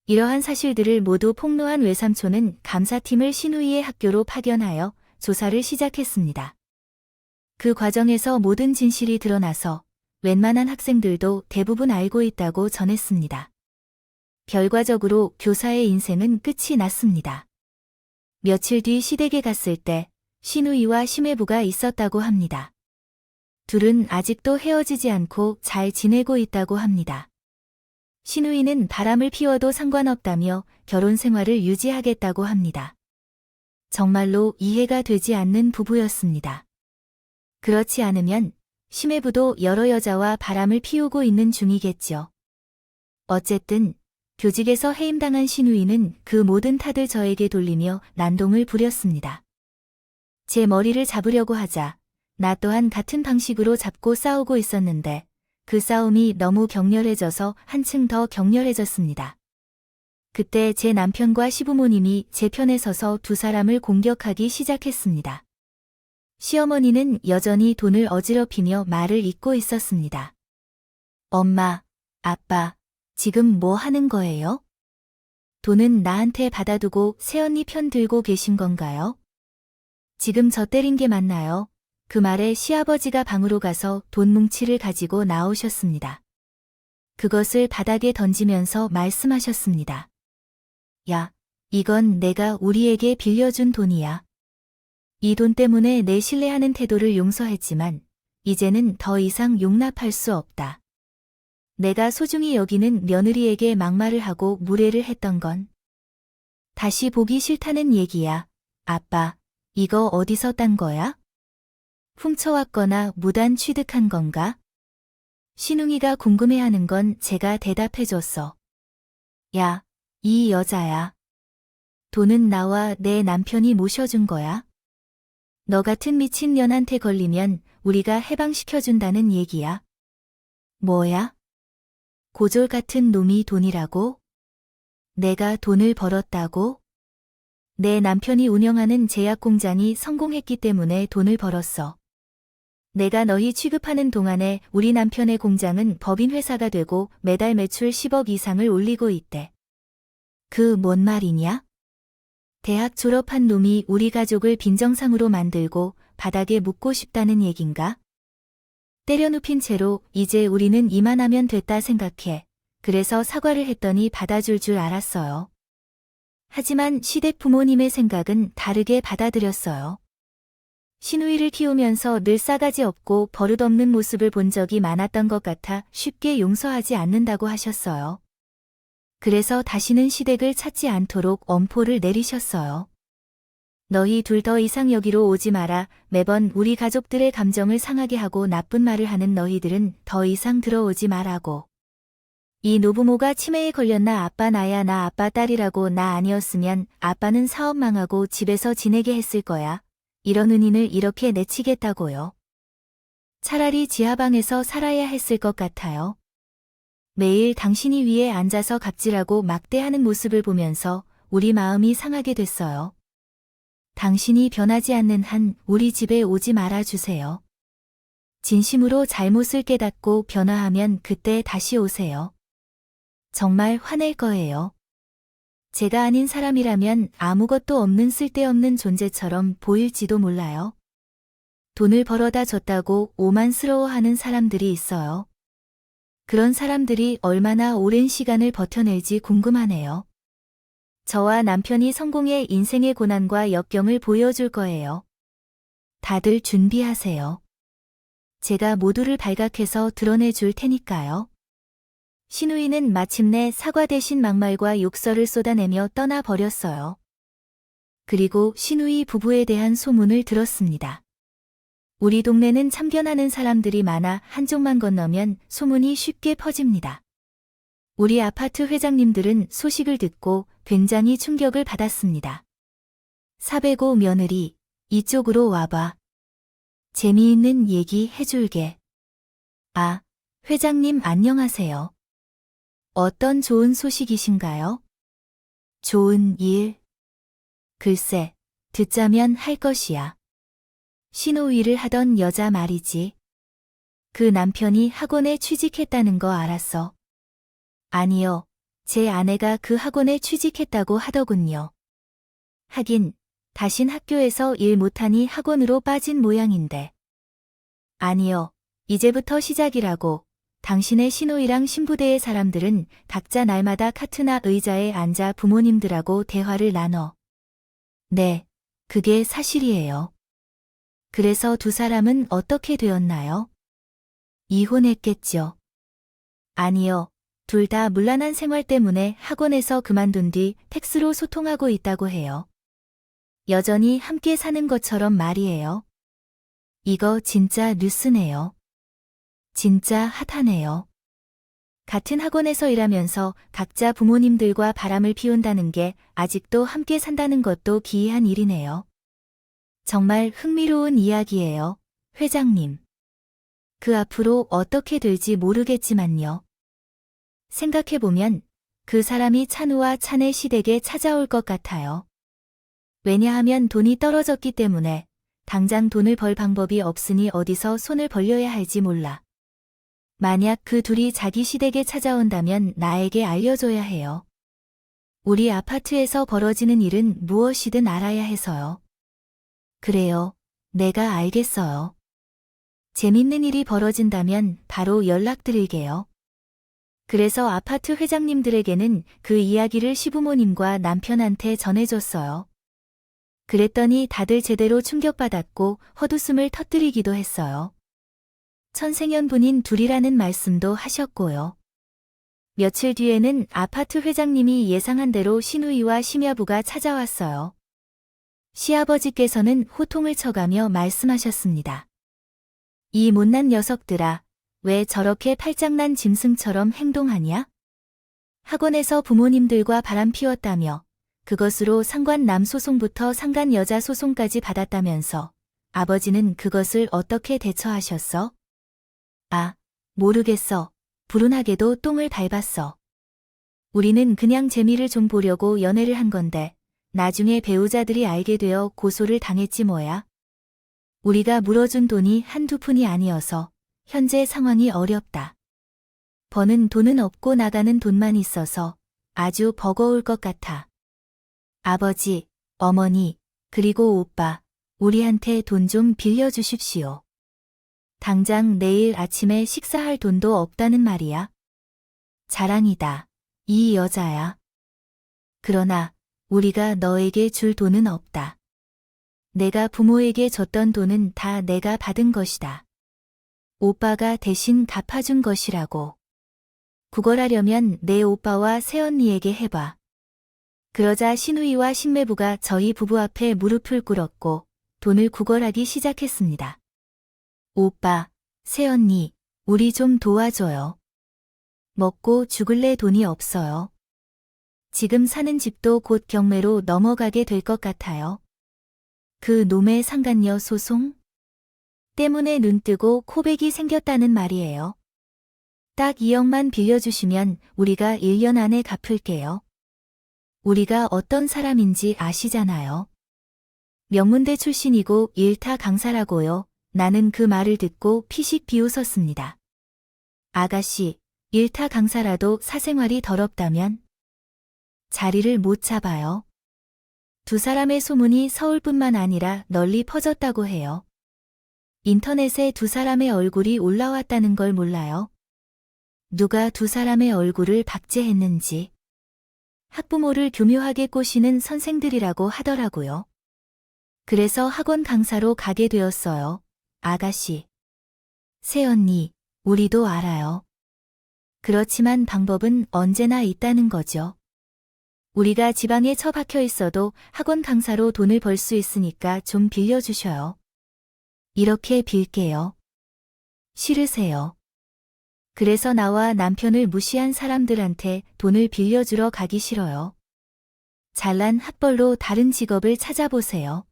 이러한 사실들을 모두 폭로한 외삼촌은 감사팀을 신우이의 학교로 파견하여 조사를 시작했습니다. 그 과정에서 모든 진실이 드러나서 웬만한 학생들도 대부분 알고 있다고 전했습니다. 결과적으로 교사의 인생은 끝이 났습니다. 며칠 뒤 시댁에 갔을 때 신우이와 심해부가 있었다고 합니다. 둘은 아직도 헤어지지 않고 잘 지내고 있다고 합니다. 신우이는 바람을 피워도 상관없다며 결혼 생활을 유지하겠다고 합니다. 정말로 이해가 되지 않는 부부였습니다. 그렇지 않으면 심해부도 여러 여자와 바람을 피우고 있는 중이겠죠. 어쨌든 교직에서 해임당한 신우이는 그 모든 탓을 저에게 돌리며 난동을 부렸습니다. 제 머리를 잡으려고 하자 나 또한 같은 방식으로 잡고 싸우고 있었는데 그 싸움이 너무 격렬해져서 한층 더 격렬해졌습니다. 그때 제 남편과 시부모님이 제 편에 서서 두 사람을 공격하기 시작했습니다. 시어머니는 여전히 돈을 어지럽히며 말을 잇고 있었습니다. 엄마, 아빠, 지금 뭐 하는 거예요? 돈은 나한테 받아두고 새언니 편 들고 계신 건가요? 지금 저 때린 게 맞나요? 그 말에 시아버지가 방으로 가서 돈 뭉치를 가지고 나오셨습니다. 그것을 바닥에 던지면서 말씀하셨습니다. 야, 이건 내가 우리에게 빌려준 돈이야. 이 돈 때문에 내 신뢰하는 태도를 용서했지만 이제는 더 이상 용납할 수 없다. 내가 소중히 여기는 며느리에게 막말을 하고 무례를 했던 건 다시 보기 싫다는 얘기야. 아빠, 이거 어디서 딴 거야? 훔쳐왔거나 무단 취득한 건가? 신웅이가 궁금해하는 건 제가 대답해줬어. 야, 이 여자야. 돈은 나와 내 남편이 모셔준 거야. 너 같은 미친년한테 걸리면 우리가 해방시켜준다는 얘기야. 뭐야? 고졸 같은 놈이 돈이라고? 내가 돈을 벌었다고? 내 남편이 운영하는 제약 공장이 성공했기 때문에 돈을 벌었어. 내가 너희 취급하는 동안에 우리 남편의 공장은 법인 회사가 되고 매달 매출 10억 이상을 올리고 있대. 그 뭔 말이냐? 대학 졸업한 놈이 우리 가족을 빈정상으로 만들고 바닥에 묻고 싶다는 얘긴가? 때려눕힌 채로 이제 우리는 이만하면 됐다 생각해. 그래서 사과를 했더니 받아줄 줄 알았어요. 하지만 시댁 부모님의 생각은 다르게 받아들였어요. 신우이를 키우면서 늘 싸가지 없고 버릇없는 모습을 본 적이 많았던 것 같아 쉽게 용서하지 않는다고 하셨어요. 그래서 다시는 시댁을 찾지 않도록 엄포를 내리셨어요. 너희 둘 더 이상 여기로 오지 마라. 매번 우리 가족들의 감정을 상하게 하고 나쁜 말을 하는 너희들은 더 이상 들어오지 말라고. 이 노부모가 치매에 걸렸나 아빠 나야 나 아빠 딸이라고 나 아니었으면 아빠는 사업 망하고 집에서 지내게 했을 거야. 이런 은인을 이렇게 내치겠다고요. 차라리 지하방에서 살아야 했을 것 같아요. 매일 당신이 위에 앉아서 갑질하고 막대하는 모습을 보면서 우리 마음이 상하게 됐어요. 당신이 변하지 않는 한 우리 집에 오지 말아주세요. 진심으로 잘못을 깨닫고 변화하면 그때 다시 오세요. 정말 화낼 거예요. 제가 아닌 사람이라면 아무것도 없는 쓸데없는 존재처럼 보일지도 몰라요. 돈을 벌어다 줬다고 오만스러워하는 사람들이 있어요. 그런 사람들이 얼마나 오랜 시간을 버텨낼지 궁금하네요. 저와 남편이 성공의 인생의 고난과 역경을 보여줄 거예요. 다들 준비하세요. 제가 모두를 발각해서 드러내줄 테니까요. 신우이는 마침내 사과 대신 막말과 욕설을 쏟아내며 떠나버렸어요. 그리고 신우이 부부에 대한 소문을 들었습니다. 우리 동네는 참견하는 사람들이 많아 한쪽만 건너면 소문이 쉽게 퍼집니다. 우리 아파트 회장님들은 소식을 듣고 굉장히 충격을 받았습니다. 사배고 며느리, 이쪽으로 와봐. 재미있는 얘기 해줄게. 아, 회장님 안녕하세요. 어떤 좋은 소식이신가요? 좋은 일? 글쎄, 듣자면 할 것이야. 신호위를 하던 여자 말이지. 그 남편이 학원에 취직했다는 거 알았어. 아니요, 제 아내가 그 학원에 취직했다고 하더군요. 하긴, 다신 학교에서 일 못하니 학원으로 빠진 모양인데. 아니요, 이제부터 시작이라고. 당신의 신호이랑 신부대의 사람들은 각자 날마다 카트나 의자에 앉아 부모님들하고 대화를 나눠. 네, 그게 사실이에요. 그래서 두 사람은 어떻게 되었나요? 이혼했겠죠. 아니요, 둘 다 문란한 생활 때문에 학원에서 그만둔 뒤 텍스로 소통하고 있다고 해요. 여전히 함께 사는 것처럼 말이에요. 이거 진짜 뉴스네요. 진짜 핫하네요. 같은 학원에서 일하면서 각자 부모님들과 바람을 피운다는 게 아직도 함께 산다는 것도 기이한 일이네요. 정말 흥미로운 이야기예요, 회장님. 그 앞으로 어떻게 될지 모르겠지만요. 생각해보면 그 사람이 찬우와 찬의 시댁에 찾아올 것 같아요. 왜냐하면 돈이 떨어졌기 때문에 당장 돈을 벌 방법이 없으니 어디서 손을 벌려야 할지 몰라. 만약 그 둘이 자기 시댁에 찾아온다면 나에게 알려줘야 해요. 우리 아파트에서 벌어지는 일은 무엇이든 알아야 해서요. 그래요. 내가 알겠어요. 재밌는 일이 벌어진다면 바로 연락드릴게요. 그래서 아파트 회장님들에게는 그 이야기를 시부모님과 남편한테 전해줬어요. 그랬더니 다들 제대로 충격받았고 헛웃음을 터뜨리기도 했어요. 천생연분인 둘이라는 말씀도 하셨고요. 며칠 뒤에는 아파트 회장님이 예상한 대로 신우이와 심야부가 찾아왔어요. 시아버지께서는 호통을 쳐가며 말씀하셨습니다. 이 못난 녀석들아, 왜 저렇게 팔장난 짐승처럼 행동하냐? 학원에서 부모님들과 바람 피웠다며 그것으로 상관 남 소송부터 상간 여자 소송까지 받았다면서 아버지는 그것을 어떻게 대처하셨어? 아, 모르겠어. 불운하게도 똥을 밟았어. 우리는 그냥 재미를 좀 보려고 연애를 한 건데 나중에 배우자들이 알게 되어 고소를 당했지 뭐야. 우리가 물어준 돈이 한두 푼이 아니어서 현재 상황이 어렵다. 버는 돈은 없고 나가는 돈만 있어서 아주 버거울 것 같아. 아버지, 어머니, 그리고 오빠, 우리한테 돈 좀 빌려주십시오. 당장 내일 아침에 식사할 돈도 없다는 말이야. 자랑이다. 이 여자야. 그러나 우리가 너에게 줄 돈은 없다. 내가 부모에게 줬던 돈은 다 내가 받은 것이다. 오빠가 대신 갚아준 것이라고. 구걸하려면 내 오빠와 새언니에게 해봐. 그러자 신우이와 신매부가 저희 부부 앞에 무릎을 꿇었고 돈을 구걸하기 시작했습니다. 오빠, 새언니, 우리 좀 도와줘요. 먹고 죽을래 돈이 없어요. 지금 사는 집도 곧 경매로 넘어가게 될 것 같아요. 그 놈의 상간녀 소송? 때문에 눈뜨고 코백이 생겼다는 말이에요. 딱 2억만 빌려주시면 우리가 1년 안에 갚을게요. 우리가 어떤 사람인지 아시잖아요. 명문대 출신이고 일타 강사라고요. 나는 그 말을 듣고 피식 비웃었습니다. 아가씨, 일타 강사라도 사생활이 더럽다면? 자리를 못 잡아요. 두 사람의 소문이 서울뿐만 아니라 널리 퍼졌다고 해요. 인터넷에 두 사람의 얼굴이 올라왔다는 걸 몰라요? 누가 두 사람의 얼굴을 박제했는지. 학부모를 교묘하게 꼬시는 선생들이라고 하더라고요. 그래서 학원 강사로 가게 되었어요. 아가씨. 새언니, 우리도 알아요. 그렇지만 방법은 언제나 있다는 거죠. 우리가 지방에 처박혀 있어도 학원 강사로 돈을 벌 수 있으니까 좀 빌려주셔요. 이렇게 빌게요. 싫으세요. 그래서 나와 남편을 무시한 사람들한테 돈을 빌려주러 가기 싫어요. 잘난 학벌로 다른 직업을 찾아보세요.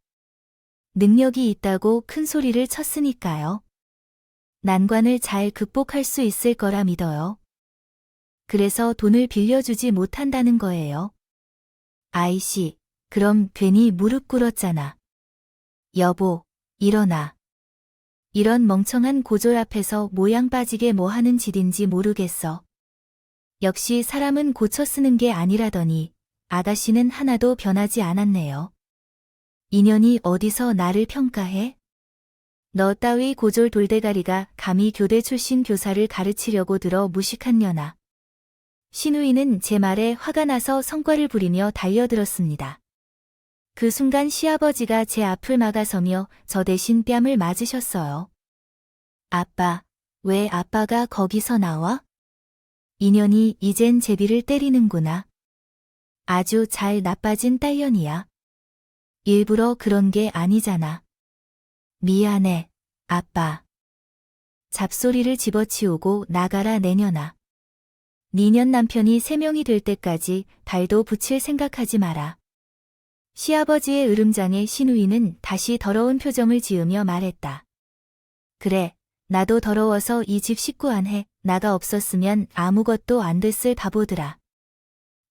능력이 있다고 큰 소리를 쳤으니까요. 난관을 잘 극복할 수 있을 거라 믿어요. 그래서 돈을 빌려주지 못한다는 거예요. 아이씨, 그럼 괜히 무릎 꿇었잖아. 여보, 일어나. 이런 멍청한 고졸 앞에서 모양 빠지게 뭐 하는 짓인지 모르겠어. 역시 사람은 고쳐 쓰는 게 아니라더니 아가씨는 하나도 변하지 않았네요. 인연이 어디서 나를 평가해? 너 따위 고졸 돌대가리가 감히 교대 출신 교사를 가르치려고 들어 무식한 년아. 신우이는 제 말에 화가 나서 성과를 부리며 달려들었습니다. 그 순간 시아버지가 제 앞을 막아서며 저 대신 뺨을 맞으셨어요. 아빠, 왜 아빠가 거기서 나와? 인연이 이젠 제비를 때리는구나. 아주 잘 나빠진 딸년이야. 일부러 그런 게 아니잖아. 미안해, 아빠. 잡소리를 집어치우고 나가라 내년아. 니년 남편이 3명이 될 때까지 발도 붙일 생각하지 마라. 시아버지의 으름장에 신우이는 다시 더러운 표정을 지으며 말했다. 그래, 나도 더러워서 이 집 식구 안 해. 나가 없었으면 아무것도 안 됐을 바보들아.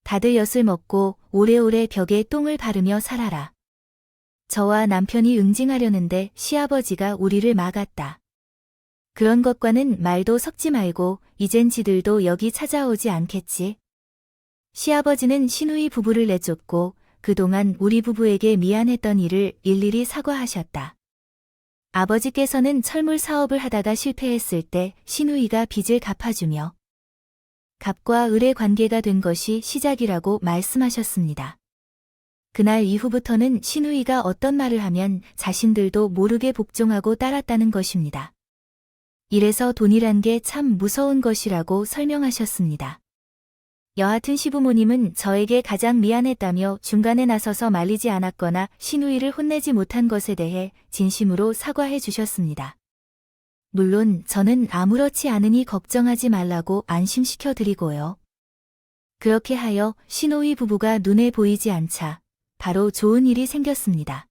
다들 엿을 먹고 오래오래 벽에 똥을 바르며 살아라. 저와 남편이 응징하려는데 시아버지가 우리를 막았다. 그런 것과는 말도 섞지 말고 이젠 지들도 여기 찾아오지 않겠지. 시아버지는 신우이 부부를 내쫓고 그동안 우리 부부에게 미안했던 일을 일일이 사과하셨다. 아버지께서는 철물 사업을 하다가 실패했을 때 신우이가 빚을 갚아주며 갑과 을의 관계가 된 것이 시작이라고 말씀하셨습니다. 그날 이후부터는 신우이가 어떤 말을 하면 자신들도 모르게 복종하고 따랐다는 것입니다. 이래서 돈이란 게 참 무서운 것이라고 설명하셨습니다. 여하튼 시부모님은 저에게 가장 미안했다며 중간에 나서서 말리지 않았거나 신우이를 혼내지 못한 것에 대해 진심으로 사과해 주셨습니다. 물론 저는 아무렇지 않으니 걱정하지 말라고 안심시켜 드리고요. 그렇게 하여 신우이 부부가 눈에 보이지 않자 바로 좋은 일이 생겼습니다.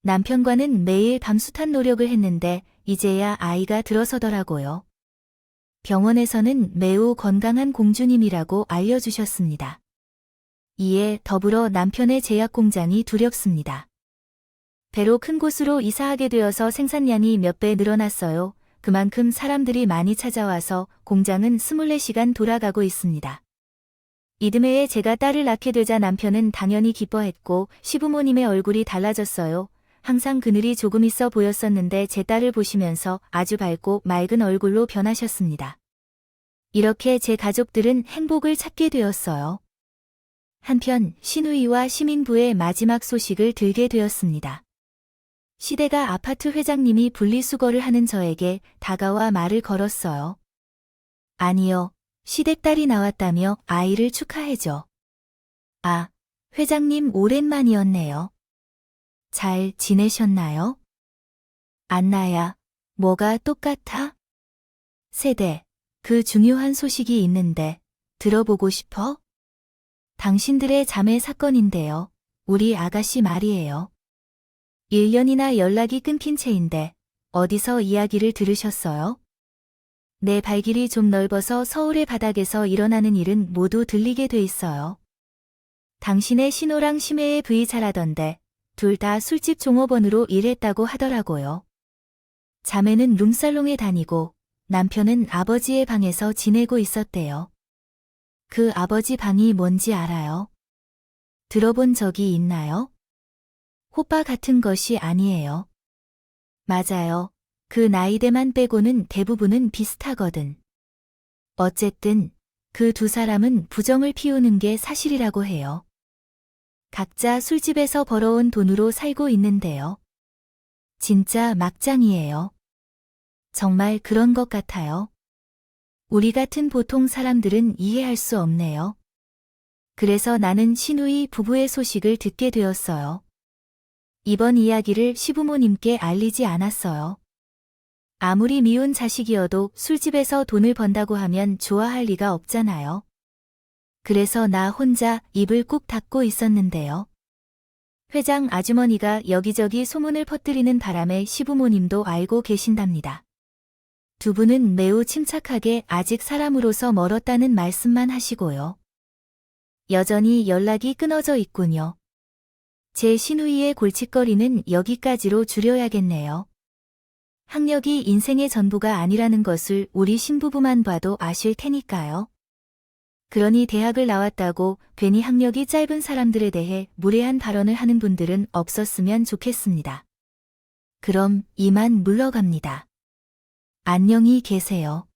남편과는 매일 밤숱한 노력을 했는데 이제야 아이가 들어서더라고요. 병원에서는 매우 건강한 공주님이라고 알려주셨습니다. 이에 더불어 남편의 제약 공장이 두렵습니다. 배로 큰 곳으로 이사하게 되어서 생산량이 몇 배 늘어났어요. 그만큼 사람들이 많이 찾아와서 공장은 24시간 돌아가고 있습니다. 이듬해에 제가 딸을 낳게 되자 남편은 당연히 기뻐했고 시부모님의 얼굴이 달라졌어요. 항상 그늘이 조금 있어 보였었는데 제 딸을 보시면서 아주 밝고 맑은 얼굴로 변하셨습니다. 이렇게 제 가족들은 행복을 찾게 되었어요. 한편 신우이와 시민부의 마지막 소식을 들게 되었습니다. 시대가 아파트 회장님이 분리수거를 하는 저에게 다가와 말을 걸었어요. 아니요, 시댁 딸이 나왔다며 아이를 축하해줘. 아, 회장님 오랜만이었네요. 잘 지내셨나요? 안나야, 뭐가 똑같아? 세대, 그 중요한 소식이 있는데 들어보고 싶어? 당신들의 자매 사건인데요. 우리 아가씨 말이에요. 1년이나 연락이 끊긴 채인데 어디서 이야기를 들으셨어요? 내 발길이 좀 넓어서 서울의 바닥에서 일어나는 일은 모두 들리게 돼 있어요. 당신의 신호랑 심혜의 부이 잘하던데 둘 다 술집 종업원으로 일했다고 하더라고요. 자매는 룸살롱에 다니고 남편은 아버지의 방에서 지내고 있었대요. 그 아버지 방이 뭔지 알아요? 들어본 적이 있나요? 호빠 같은 것이 아니에요. 맞아요. 그 나이대만 빼고는 대부분은 비슷하거든. 어쨌든 그 두 사람은 부정을 피우는 게 사실이라고 해요. 각자 술집에서 벌어온 돈으로 살고 있는데요. 진짜 막장이에요. 정말 그런 것 같아요. 우리 같은 보통 사람들은 이해할 수 없네요. 그래서 나는 시누이 부부의 소식을 듣게 되었어요. 이번 이야기를 시부모님께 알리지 않았어요. 아무리 미운 자식이어도 술집에서 돈을 번다고 하면 좋아할 리가 없잖아요. 그래서 나 혼자 입을 꾹 닫고 있었는데요. 회장 아주머니가 여기저기 소문을 퍼뜨리는 바람에 시부모님도 알고 계신답니다. 두 분은 매우 침착하게 아직 사람으로서 멀었다는 말씀만 하시고요. 여전히 연락이 끊어져 있군요. 제 시누이의 골칫거리는 여기까지로 줄여야겠네요. 학력이 인생의 전부가 아니라는 것을 우리 신부부만 봐도 아실 테니까요. 그러니 대학을 나왔다고 괜히 학력이 짧은 사람들에 대해 무례한 발언을 하는 분들은 없었으면 좋겠습니다. 그럼 이만 물러갑니다. 안녕히 계세요.